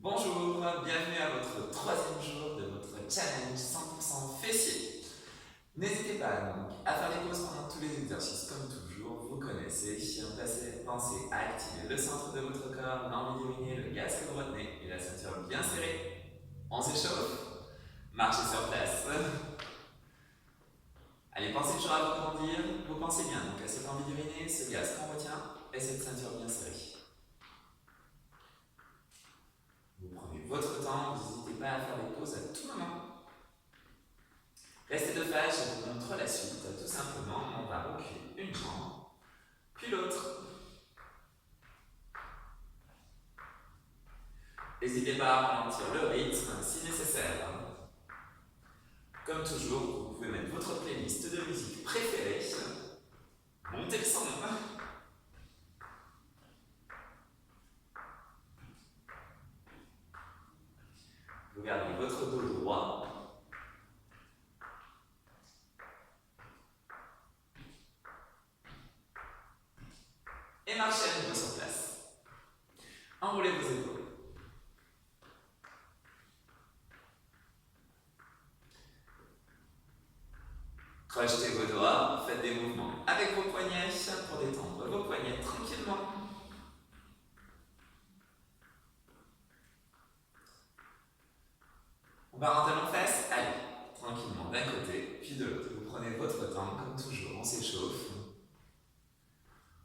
Bonjour, bienvenue à votre troisième jour de votre challenge 100% fessier. N'hésitez pas donc à faire des pauses pendant tous les exercices comme toujours, vous connaissez. Pensez à activer le centre de votre corps, l'envie d'uriner, le gaz que vous retenez et la ceinture bien serrée. On s'échauffe, marchez sur place. Allez, pensez toujours à vous grandir, vous pensez bien donc à cette envie d'uriner, ce gaz qu'on retient et cette ceinture bien serrée. Vous prenez votre temps, vous n'hésitez pas à faire des pauses à tout moment. Restez de face, je vous montre la suite. Tout simplement, on va reculer une jambe, puis l'autre. N'hésitez pas à ralentir le rythme si nécessaire. Comme toujours, vous pouvez mettre votre playlist de musique préférée. Montez le son. Vous gardez votre dos droit. Et marchez à nouveau sur place. Enroulez vos épaules. Crochetez vos doigts, faites des mouvements avec vos poignets pour détendre vos poignets tranquillement. On va rentrer en fesses, allez, tranquillement d'un côté, puis de l'autre. Vous prenez votre temps, comme toujours, on s'échauffe.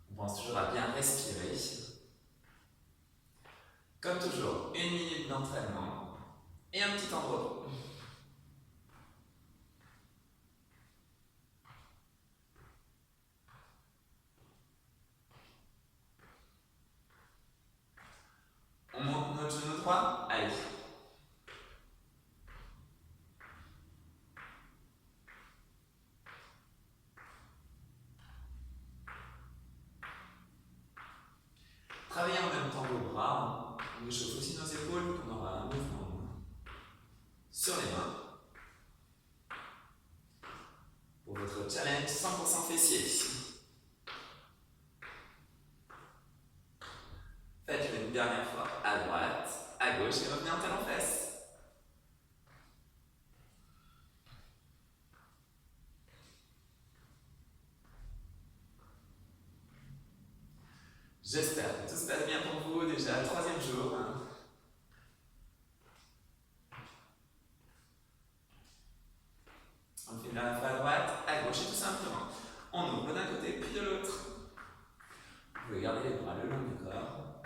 On pense toujours à bien respirer. Comme toujours, 1 minute d'entraînement et un petit temps de repos. On monte notre genou droit, allez. Travaillez en même temps vos bras, on échauffe aussi nos épaules, on aura un mouvement sur les mains. Pour votre challenge 100% fessier. Faites-le une dernière fois à droite, à gauche et revenez en talons-fesses. J'espère que tout se passe bien pour vous, déjà le 3e jour. On fait une dernière fois à droite, à gauche et tout simplement. On ouvre d'un côté puis de l'autre. Vous pouvez garder les bras le long du corps.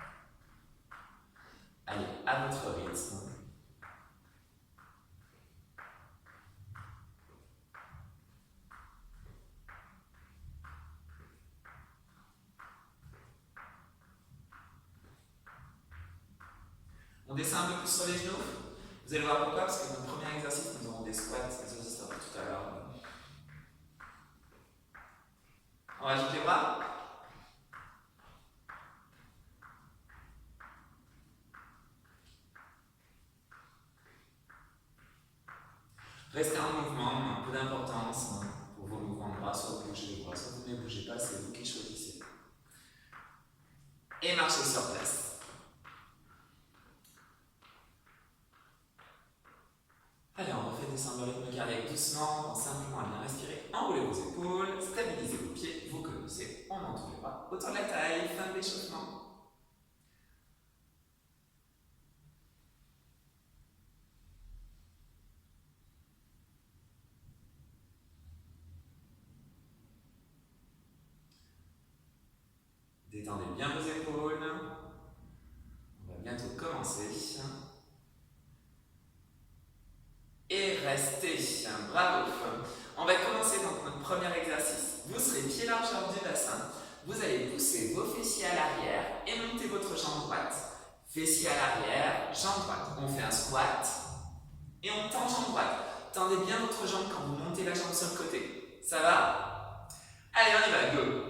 Allez, à votre rythme. On descend un peu plus sur les genoux. Vous allez voir pourquoi, parce que dans le premier exercice, nous aurons des squats, des exercices tout à l'heure. On rajoute les bras. Restez en mouvement, un peu d'importance pour vos mouvements de bras, soit vous bougez les bras, soit vous ne les bougez pas, c'est vous qui choisissez. Et marchez sur place. Allez, on refait descendre le rythme cardiaque doucement, on pense simplement à bien respirer. Enroulez vos épaules, stabilisez vos pieds, vous connaissez, on monte les bras autour de la taille, fin de l'échauffement. Détendez bien vos épaules. On va bientôt commencer. Et restez. Bravo. On va commencer donc notre premier exercice. Vous serez pieds larges hors du bassin. Vous allez pousser vos fessiers à l'arrière et monter votre jambe droite. Fessiers à l'arrière, jambe droite. On fait un squat et on tend jambe droite. Tendez bien votre jambe quand vous montez la jambe sur le côté. Ça va? Allez, on y va, go!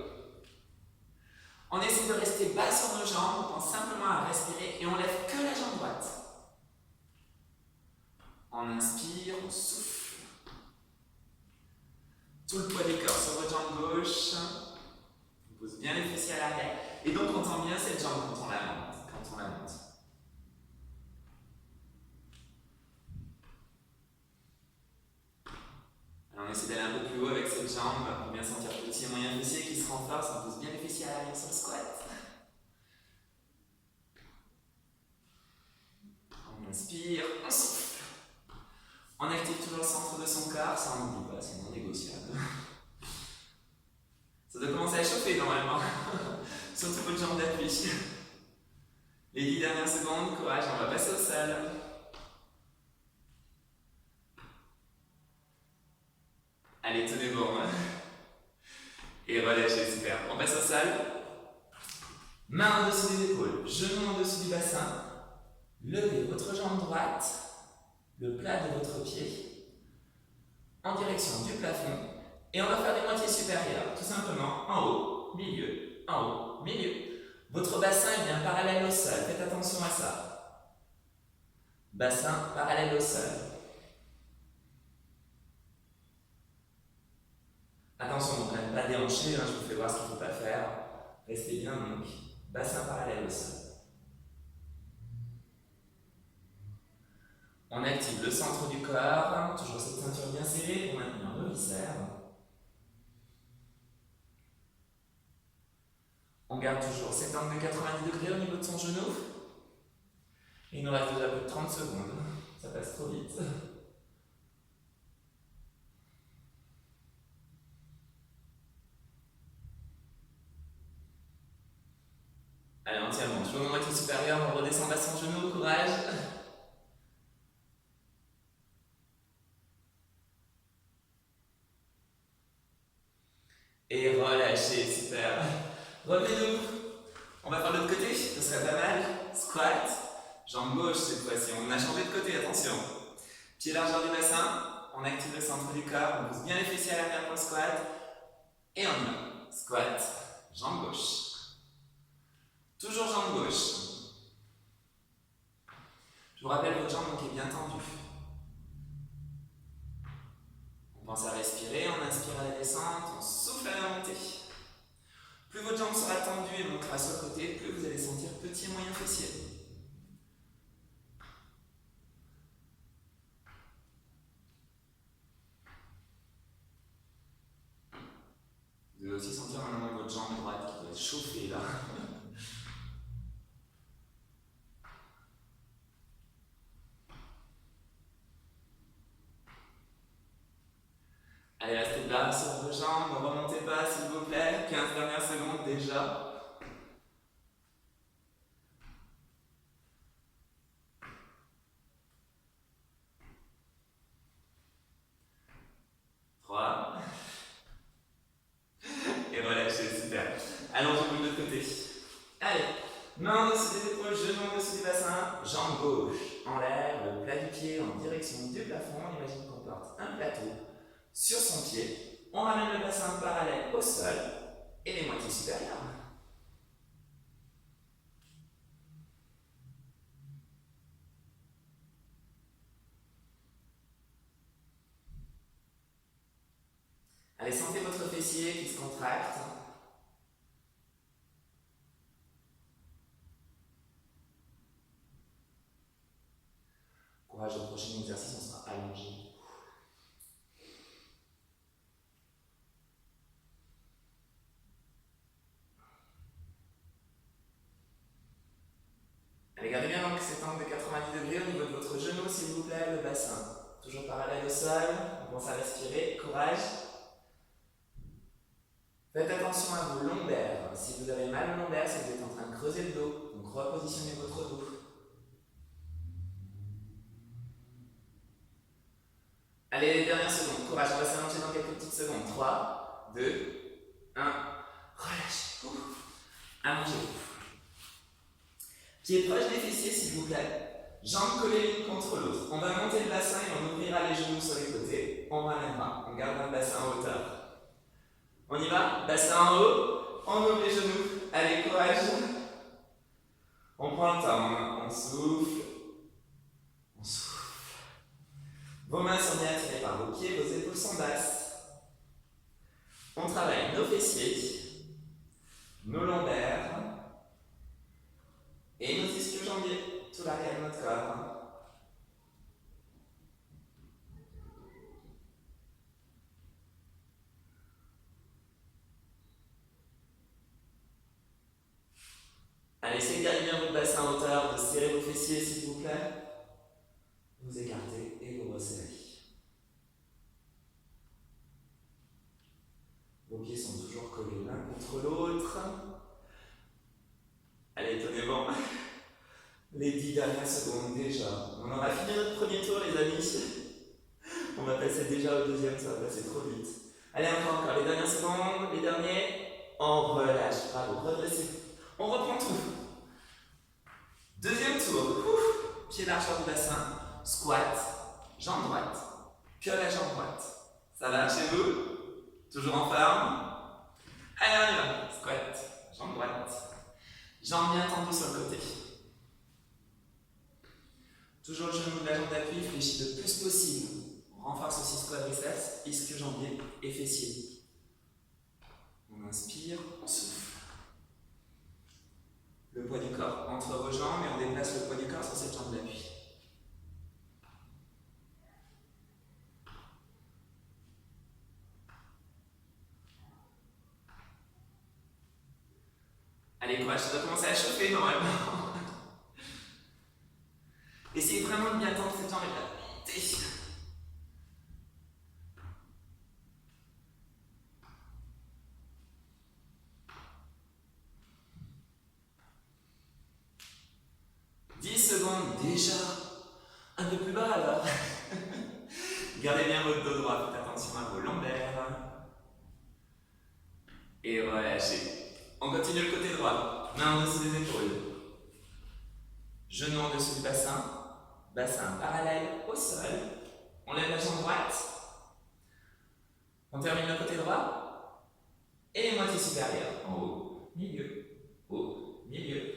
On essaie de rester bas sur nos jambes, on pense simplement à respirer et on lève que la jambe droite. On inspire, on souffle. Tout le poids du corps sur votre jambe gauche. On pose bien les fessiers à l'arrière. Et donc on tend bien cette jambe quand on la monte. inspire, on souffle. On active toujours le centre de son corps, ça on n'oublie pas, c'est non négociable. Ça doit commencer à chauffer normalement, surtout votre jambe d'appui. Les 10 dernières secondes, courage, on va passer au sol. Allez, tenez bon. Et relâchez, super. On passe au sol. Main en dessous des épaules, genoux en dessous du bassin. Levez votre jambe droite, le plat de votre pied, en direction du plafond. Et on va faire des moitiés supérieures, tout simplement en haut, milieu. Votre bassin est bien parallèle au sol, faites attention à ça. Bassin parallèle au sol. Attention, donc ne pas déhancher, je vous fais voir ce qu'il ne faut pas faire. Restez bien donc, bassin parallèle au sol. On active le centre du corps, toujours cette ceinture bien serrée pour maintenir nos viscères. On garde toujours cet angle de 90 degrés au niveau de son genou. Il nous reste déjà plus de 30 secondes, ça passe trop vite. Allez, entièrement, toujours en moitié supérieure, on redescend bas son genou, courage. Et relâchez, super. Revenez-nous. On va faire de l'autre côté, ce serait pas mal. Squat, jambe gauche cette fois-ci. On a changé de côté, attention. Pied largeur du bassin, on active le centre du corps, on pousse bien les fessiers à l'arrière pour le squat. Et on y va. Squat, jambe gauche. Toujours jambe gauche. Je vous rappelle, votre jambe donc, est bien tendue. On pense à respirer, on inspire à la descente, on souffle à la montée. Plus votre jambe sera tendue et montera sur le côté, plus vous allez sentir petit et moyen fessier. Vous allez aussi sentir maintenant votre jambe droite qui doit être chauffée là. Allez, restez là sur vos jambes, ne remontez pas s'il vous plaît. 15 dernières secondes déjà. Et relâchez, super. Allongez-vous de l'autre côté. Allez, main au-dessus des épaules, genoux au-dessus du bassin, jambe gauche en l'air, le plat du pied en direction du plafond. On imagine qu'on porte un plateau sur son pied. On ramène le bassin parallèle au sol et les moitiés supérieures. Allez, sentez votre fessier qui se contracte. Courage, au prochain exercice, on sera allongé. Allez, gardez bien donc cet angle de 90 degrés au niveau de votre genou, s'il vous plaît, le bassin. Toujours parallèle au sol, on commence à respirer, courage. Faites attention à vos lombaires. Si vous avez mal au lombaire, c'est que vous êtes en train de creuser le dos, donc repositionnez votre dos. Allez, les dernières secondes, courage, on va s'allonger dans quelques petites secondes. 3, 2, 1, relâchez. Allongez-vous. Pieds proches des fessiers, s'il vous plaît. Jambes collées l'une contre l'autre. On va monter le bassin et on ouvrira les genoux sur les côtés. On ramènera. On gardera le bassin en hauteur. On y va? Bassin en haut. On ouvre les genoux. Allez, courage. On prend le temps. On souffle. On souffle. Vos mains sont bien attirées par vos pieds. Vos épaules sont basses. On travaille nos fessiers, nos lombaires et nos ischio-jambiers, tout l'arrière de notre corps. Allez, essayez de garder bien votre bassin en hauteur, de serrer vos fessiers s'il vous plaît. vous écartez et vous resserrez. Vos pieds sont toujours collés l'un contre l'autre. Allez, tenez-bon. Les 10 dernières secondes déjà. On aura fini notre premier tour, les amis. On va passer déjà au deuxième, ça va passer trop vite. Allez, encore les dernières secondes, les derniers. On relâche, bravo, redressez. On reprend tout. Deuxième tour. Ouf. Pied largeur du bassin. Squat, jambe droite. Puis à la jambe droite. Ça va chez vous? Toujours en forme? Allez, on y va. Squat, jambe droite. Jambe bien tendue sur le côté. Toujours le genou de la jambe d'appui, fléchit le plus possible. On renforce aussi ce quadriceps, ischio-jambier et fessier. On inspire, on souffle. Le poids du corps entre vos jambes et on déplace le poids du corps sur cette jambe d'appui. Allez, courage, ça doit commencer à chauffer normalement. Essayez vraiment de bien tendre cette jambe et de la monter. Secondes déjà. Un peu plus bas alors. Gardez bien votre dos droit, faites attention à vos lombaires. Et relâchez. On continue le côté droit. Main en dessous des épaules. Genoux en dessous du bassin. Bassin parallèle au sol. On lève la jambe droite. On termine le côté droit. Et les moitiés supérieures. En haut, milieu, haut, milieu.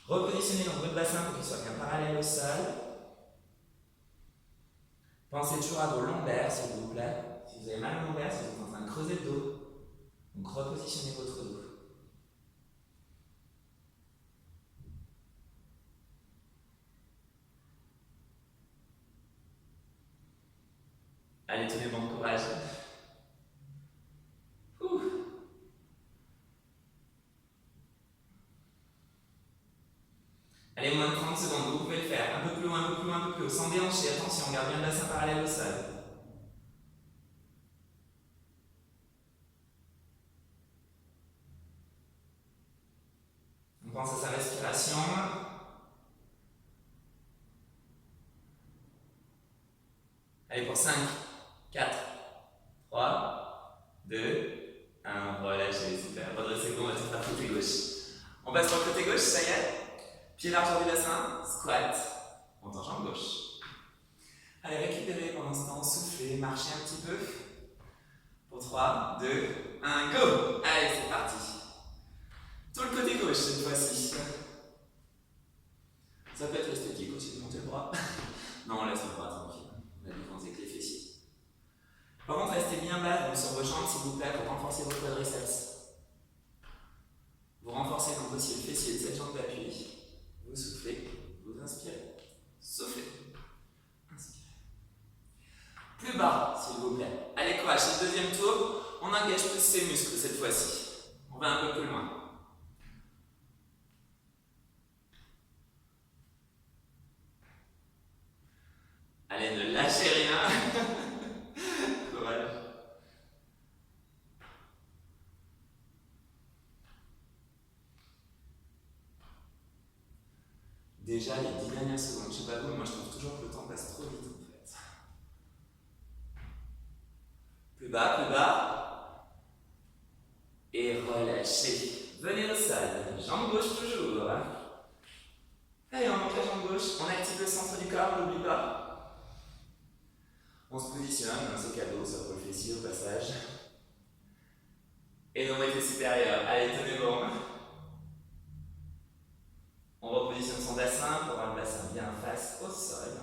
Repositionnez donc votre bassin pour qu'il soit bien parallèle au sol. Pensez toujours à vos lombaires, s'il vous plaît. Si vous avez mal aux lombaires, si vous êtes en train de creuser le dos, donc repositionnez votre dos. Allez, tenez bon courage. Allez, moins de 30 secondes, vous pouvez le faire. Un peu plus haut, un peu plus haut, un peu plus haut. Sans déhancher, attention, on garde bien le bassin parallèle au sol. On pense à sa respiration. Allez, pour 5, 4, 3, 2, 1. Relâchez, super. Redressez-vous, on va tout faire côté gauche. On passe sur le côté gauche, ça y est. Pied largeur du bassin, squat, monte en jambe gauche. Allez, récupérez pendant ce temps, soufflez, marchez un petit peu. Pour 3, 2, 1, go! Allez, c'est parti. Tout le côté gauche cette fois-ci. Ça peut être esthétique aussi de monter le bras. Non, on laisse le bras tranquille. On a défoncé avec les fessiers. Par contre, restez bien bas donc sur vos jambes, s'il vous plaît, pour renforcer vos quadriceps. Vous renforcez donc aussi le fessier de cette jambe d'appui. Vous soufflez, vous inspirez, soufflez, inspirez. Plus bas, s'il vous plaît. Allez, courage, c'est le deuxième tour. On engage plus ses muscles cette fois-ci. On va un peu plus loin. Allez, ne lâchez rien. Courage. Déjà, les 10 dernières secondes, je sais pas vous, moi je trouve toujours que le temps passe trop vite en fait. Plus bas. Et relâchez. Venez au sol. Jambe gauche toujours. Allez, on monte la jambe gauche. On active le centre du corps, n'oublie pas. On se positionne, c'est cadeau, ça vaut le fessier au passage. Et nos moitiés supérieures. Allez, tenez bon. On repositionne son bassin pour avoir le bassin bien face au sol.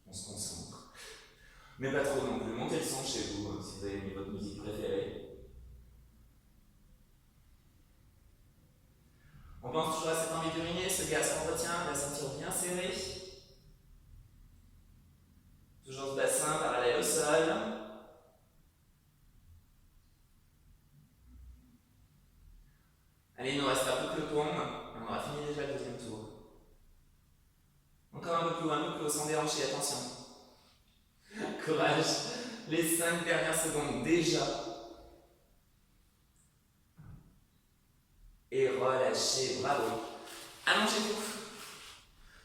On se concentre. Mais pas trop non plus. Montez le son chez vous, si vous avez mis votre musique préférée. On pense toujours à cette envie d'uriner, ce gaz qu'on retient, la ceinture bien serrée. sans déhancher, attention. Courage. Les 5 dernières secondes déjà. Et relâchez, bravo. Allongez-vous.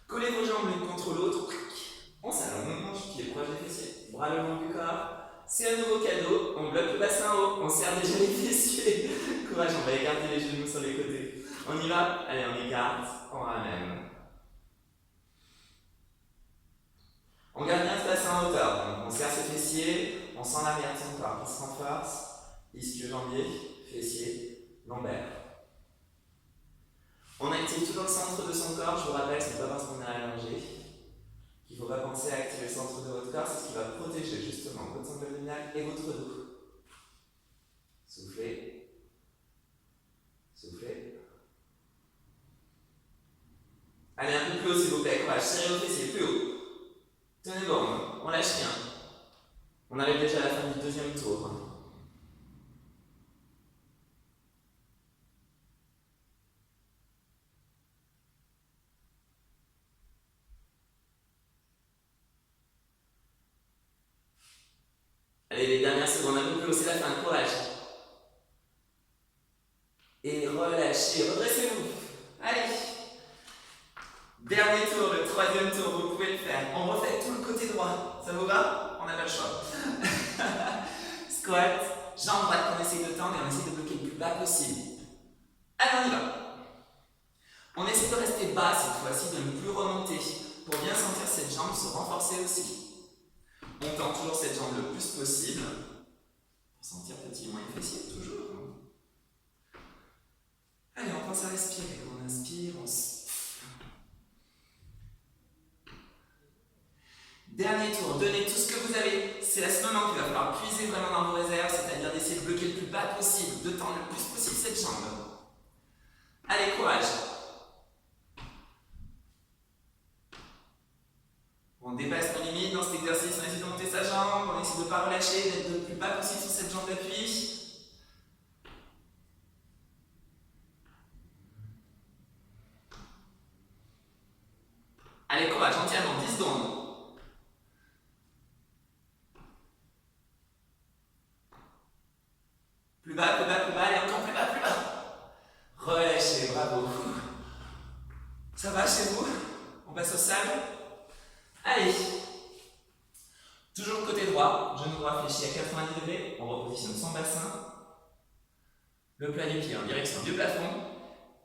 Collez vos jambes l'une contre l'autre. On s'allonge, pieds proches des fessiers, bras le long du corps. C'est un nouveau cadeau, on bloque le bassin haut, on serre déjà les fessiers. Courage, on va écarter les genoux sur les côtés. On y va? Allez, on écarte, on ramène. On garde bien ce bassin en hauteur, donc on serre ses fessiers, on sent l'arrière de son corps qui se renforce. Ischio-jambier, fessiers, lombaire. On active toujours le centre de son corps, je vous rappelle, c'est pas parce qu'on est allongé qu'il ne faut pas penser à activer le centre de votre corps, c'est ce qui va protéger justement votre sangle abdominale et votre dos. Soufflez. Soufflez. Allez, un peu plus haut s'il vous plaît, courage, serrez vos fessiers, plus haut. Tenez bon, on lâche rien. On arrive déjà à la fin du deuxième tour. Allez, les dernières secondes, un peu plus haut, c'est la fin, courage. Et relâchez, redressez-vous. Allez. Dernier tour, le troisième tour, vous pouvez le faire. On refait tout le côté droit. Ça vous va? On n'a pas le choix. Squat, jambe droite qu'on essaye de tendre et on essaie de bloquer le plus bas possible. Allez, on y va. On essaie de rester bas cette fois-ci, de ne plus remonter pour bien sentir cette jambe se renforcer aussi. On tend toujours cette jambe le plus possible pour sentir petit moins fessier, toujours. Allez, on pense à respirer. On inspire, on souffle. Dernier tour, donnez tout ce que vous avez. C'est à ce moment qu'il va falloir puiser vraiment dans vos réserves, c'est-à-dire d'essayer de bloquer le plus bas possible, de tendre le plus possible cette jambe. Allez, courage. On dépasse nos limites dans cet exercice, on essaie de monter sa jambe, on essaie de ne pas relâcher, d'être le plus bas possible sur cette jambe d'appui. Allez, courage, on tient dans 10 secondes. Plus bas, plus bas, plus bas, allez, encore plus bas, plus bas. Relâchez, bravo. Ça va chez vous? On passe au sable. Allez. Toujours côté droit, genou droit fléchi à 90 degrés, on repositionne son bassin. Le plat du pied en direction du plafond.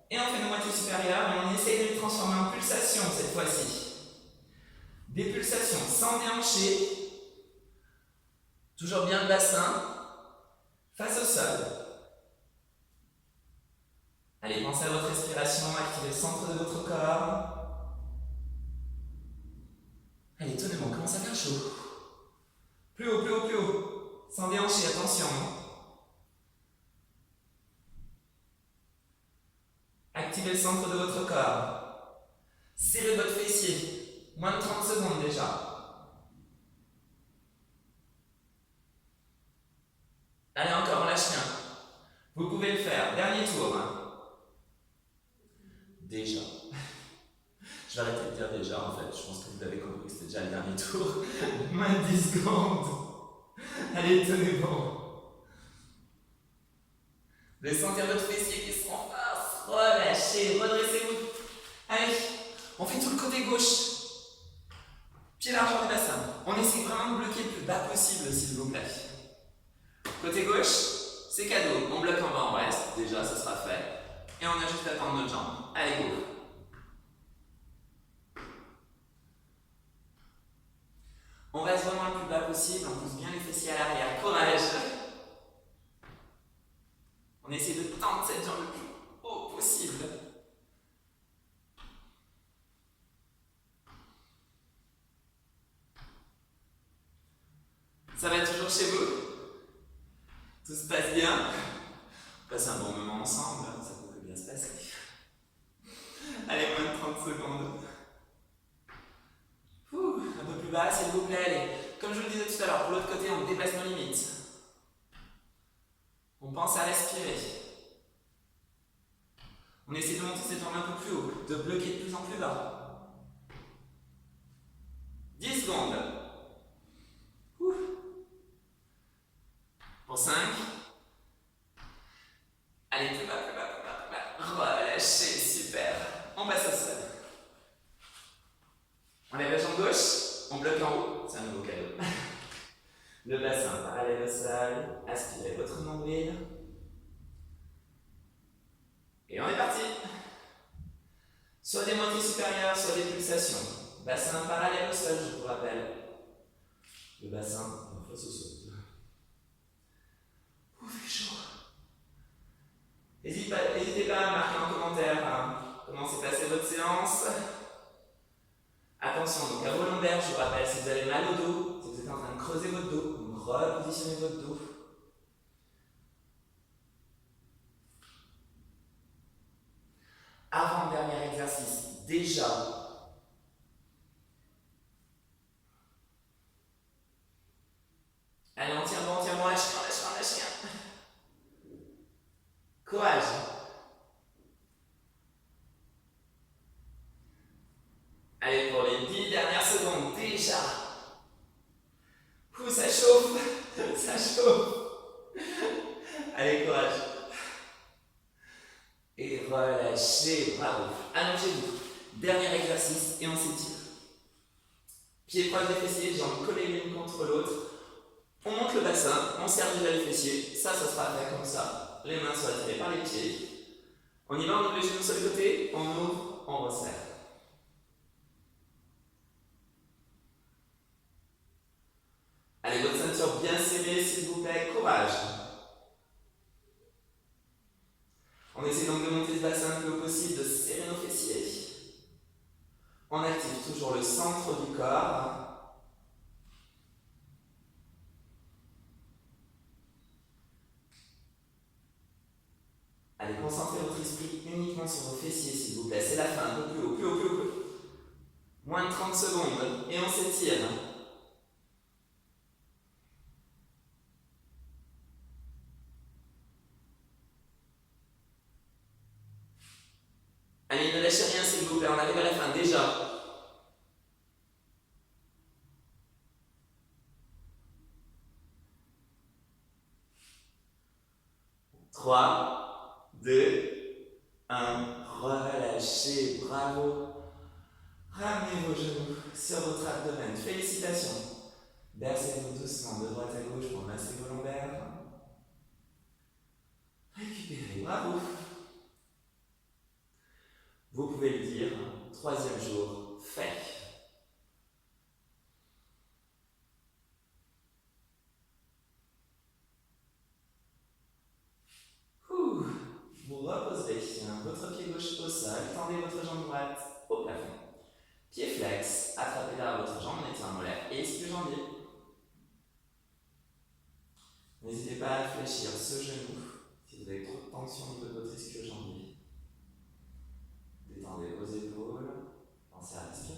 Et on fait nos moitiés supérieures et on essaye de les transformer en pulsations cette fois-ci. Des pulsations sans déhancher. Toujours bien le bassin. Face au sol. Allez, pensez à votre respiration, activez le centre de votre corps. Allez, tenez bon, commence à faire chaud. Plus haut, plus haut, plus haut. Sans déhancher, attention. Activez le centre de votre corps. Serrez votre fessier. Moins de 30 secondes déjà. Allez, encore, on lâche rien. Vous pouvez le faire. Dernier tour. Déjà. Je vais arrêter de dire déjà, en fait. Je pense que vous avez compris que c'était déjà le dernier tour. Moins de 10 secondes. Allez, tenez bon. Vous allez sentir votre fessier qui se renforce. Relâchez, redressez-vous. Allez, on fait tout le côté gauche. Pied largeur du bassin. On essaie vraiment de bloquer le plus bas possible, s'il vous plaît. Côté gauche, c'est cadeau. On bloque en bas, on reste. Déjà, ça sera fait. Et on a juste à tendre notre jambe. Allez, go. On reste vraiment le plus bas possible. On pousse bien les fessiers à l'arrière. Courage. On essaie de tendre cette jambe le plus haut possible. Ça va toujours chez vous? Tout se passe bien? On passe un bon moment ensemble, ça peut bien se passer. Allez, moins de 30 secondes. Un peu plus bas, s'il vous plaît. Allez. Comme je vous le disais tout à l'heure, pour l'autre côté, on dépasse nos limites. On pense à respirer. On essaie de monter cette jambe un peu plus haut, de bloquer de plus en plus bas. 10 secondes. Ouh. Pour 5. Allez, plus bas, plus bas, plus bas, plus bas. Relâchez, super. On passe au sol. On lève la jambe gauche, on bloque en haut, c'est un nouveau cadeau. Le bassin parallèle au sol, aspirez votre nombril. Et on est parti. Soit des moitiés supérieures, soit des pulsations. Bassin parallèle au sol, je vous rappelle. Le bassin, face au sol. Ouh, il fait chaud. N'hésitez pas à marquer en commentaire comment s'est passée votre séance. Attention, donc à vos lombaires, je vous rappelle, si vous avez mal au dos, si vous êtes en train de creuser votre dos, donc repositionnez votre dos. Avant-dernier exercice, déjà. Allez, on tient bon, lâche rien, lâche rien. Courage. Allez, pour les 10 dernières secondes, déjà. Ouh, ça chauffe, ça chauffe. Allez, courage. Et relâchez, bravo. Allongez-vous. Dernier exercice et on s'étire. Pieds proches des fessiers, jambes collées l'une contre l'autre. On monte le bassin, on serre déjà les fessiers. Ça sera fait comme ça. Les mains sont attirées par les pieds. On y va, on ouvre les genoux sur le côté, on ouvre, on resserre. Allez, votre ceinture bien serrée, s'il vous plaît, courage. On essaie donc de monter ce bassin le plus haut possible, de serrer nos fessiers. On active toujours le centre du corps. Allez, concentrez votre esprit uniquement sur vos fessiers, s'il vous plaît. C'est la fin, un peu plus haut, plus haut, plus haut, plus haut. Moins de 30 secondes, et on s'étire. Allez, ne lâchez rien, s'il vous plaît, on arrive à la fin, déjà. 3, 2, 1, relâchez, bravo. Ramenez vos genoux sur votre abdomen, félicitations. Bercez-vous doucement de droite à gauche pour masser vos lombaires. Récupérez, bravo. Vous pouvez le dire, 3e jour, fait. Vous reposerez votre pied gauche au sol, tendez votre jambe droite au plafond. Pied flex, attrapez derrière votre jambe, mettez un molaire et exclu-jambier. N'hésitez pas à fléchir ce genou si vous avez trop de tension au niveau de votre ischio-jambier. Détendez vos épaules, pensez à respirer.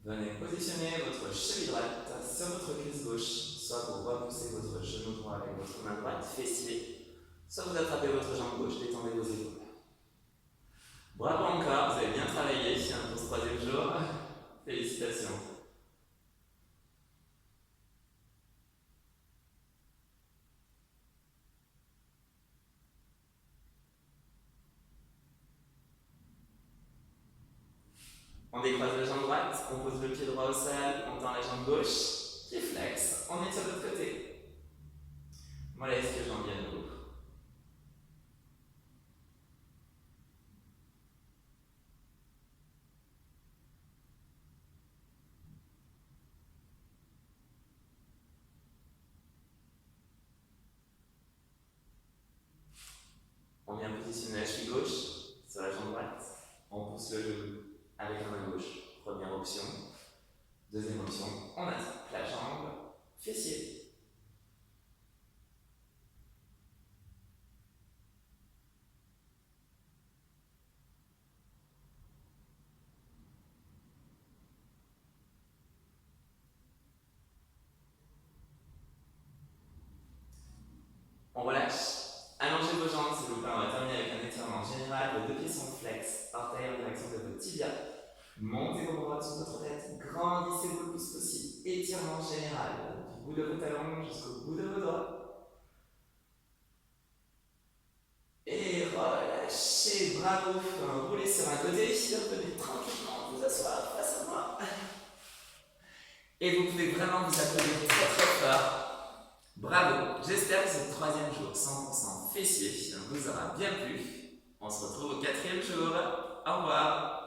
Venez positionner votre cheville droite sur votre cuisse gauche, soit pour repousser votre genou droit avec votre main droite fessier, soit vous attrapez votre jambe gauche, détendez vos épaules. Bravo encore, vous avez bien travaillé pour ce 3e jour. Félicitations. On décroise la jambe droite, on pose le pied droit au sol, on tend la jambe gauche, pied flex, on est sur l'autre côté. Voilà, est-ce que j'en viens à nouveau. On vient positionner la cheville gauche sur la jambe droite, on pousse le genou avec la main gauche, première option. Deuxième option, on attrape la jambe, fessier. On relâche, allons Montez vos bras sur votre tête, grandissez-vous le plus possible. Étirement général, du bout de vos talons jusqu'au bout de vos doigts. Et relâchez, bravo. Roulez sur un côté, revenez tranquillement vous asseoir face à moi. Et vous pouvez vraiment vous applaudir très très fort. Bravo, j'espère que ce troisième jour 100% fessier vous aura bien plu. On se retrouve au quatrième jour. Au revoir.